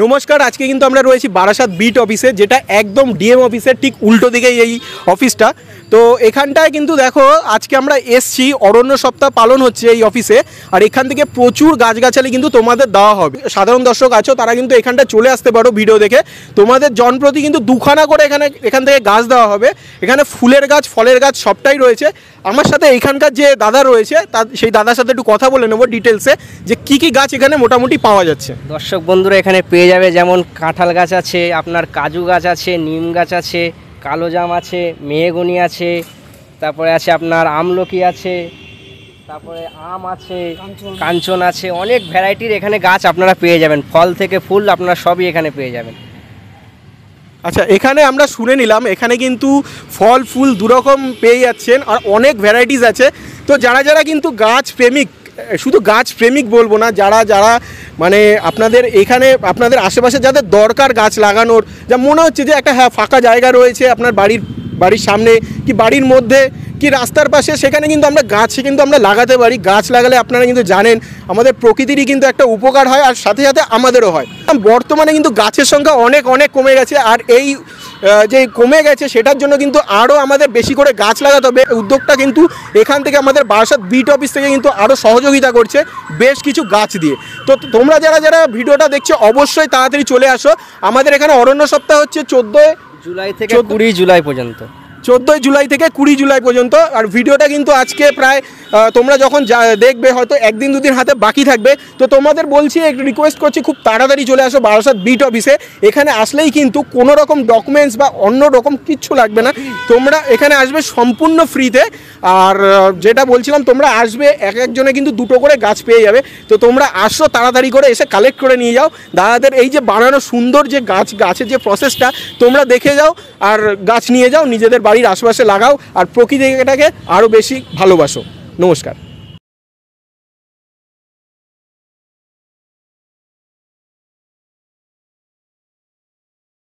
নমস্কার। আজকে কিন্তু আমরা রয়েছি বারাসাত বিট অফিসে, যেটা একদম ডিএম অফিসের ঠিক উল্টো দিকেই এই অফিসটা। তো এখানটায় কিন্তু দেখো আজকে আমরা এসছি, অরণ্য সপ্তাহ পালন হচ্ছে এই অফিসে, আর এখান থেকে প্রচুর গাছগাছালি কিন্তু তোমাদের দেওয়া হবে। সাধারণ দর্শক আছো তারা কিন্তু এখানটা চলে আসতে পারো ভিডিও দেখে। তোমাদের জনপ্রতি কিন্তু দুখানা করে এখান থেকে গাছ দেওয়া হবে। এখানে ফুলের গাছ, ফলের গাছ সবটাই রয়েছে। আমার সাথে এখানকার যে দাদা রয়েছে সেই দাদার সাথে একটু কথা বলে নেবো ডিটেলসে, যে কি কি গাছ এখানে মোটামুটি পাওয়া যাচ্ছে। দর্শক বন্ধুরা এখানে পেয়ে যাবে যেমন কাঁঠাল গাছ আছে, আপনার কাজু গাছ আছে, নিম গাছ আছে, কালো জাম আছে, মেহগনি আছে, তারপরে আছে আপনার আমলকি আছে, তারপরে আম আছে, কাঞ্চন আছে, অনেক ভ্যারাইটির এখানে গাছ আপনারা পেয়ে যাবেন। ফল থেকে ফুল আপনারা সবই এখানে পেয়ে যাবেন। আচ্ছা, এখানে আমরা শুনে নিলাম এখানে কিন্তু ফল ফুল দুরকম পেয়ে যাচ্ছেন, আর অনেক ভ্যারাইটিস আছে। তো যারা যারা কিন্তু গাছ প্রেমিক, শুধু গাছ প্রেমিক বলবো না, যারা যারা মানে আপনাদের এখানে আপনাদের আশেপাশে যাদের দরকার গাছ লাগানোর, যা মনে হচ্ছে যে একটা ফাঁকা জায়গা রয়েছে আপনার বাড়ির সামনে কি বাড়ির মধ্যে কি রাস্তার পাশে, সেখানে কিন্তু আমরা গাছ কিন্তু আমরা লাগাতে পারি। গাছ লাগালে আপনারা কিন্তু জানেন আমাদের প্রকৃতিরই কিন্তু একটা উপকার হয়, আর সাথে সাথে আমাদেরও হয়। বর্তমানে কিন্তু গাছের সংখ্যা অনেক অনেক কমে গেছে, আর এই যে কমে গেছে সেটার জন্য কিন্তু আরও আমাদের বেশি করে গাছ লাগাতে হবে। উদ্যোগটা কিন্তু এখান থেকে আমাদের বারাসাত বিট অফিস থেকে কিন্তু আরও সহযোগিতা করছে বেশ কিছু গাছ দিয়ে। তো তোমরা যারা যারা ভিডিওটা দেখছো অবশ্যই তাড়াতাড়ি চলে আসো। আমাদের এখানে অরণ্য সপ্তাহ হচ্ছে 14 জুলাই থেকে 20 জুলাই পর্যন্ত, 14 জুলাই থেকে 20 জুলাই পর্যন্ত। আর ভিডিওটা কিন্তু আজকে প্রায় তোমরা যখন দেখবে হয়তো একদিন দুদিন হাতে বাকি থাকবে। তো তোমাদের বলছি, একটু রিকোয়েস্ট করছি, খুব তাড়াতাড়ি চলে আসো বারাসাত বিট অফিসে। এখানে আসলেই কিন্তু কোনো রকম ডকুমেন্টস বা অন্য রকম কিচ্ছু লাগবে না, তোমরা এখানে আসবে সম্পূর্ণ ফ্রিতে। আর যেটা বলছিলাম, তোমরা আসবে একজনে কিন্তু দুটো করে গাছ পেয়ে যাবে। তো তোমরা আসো তাড়াতাড়ি করে, এসে কালেক্ট করে নিয়ে যাও। দাদাদের এই যে বানানো সুন্দর যে গাছের যে প্রসেসটা তোমরা দেখে যাও, আর গাছ নিয়ে যাও, নিজেদের বাড়ির আশেপাশে লাগাও, আর প্রকৃতিটাকে আরও বেশি ভালোবাসো। নমস্কার।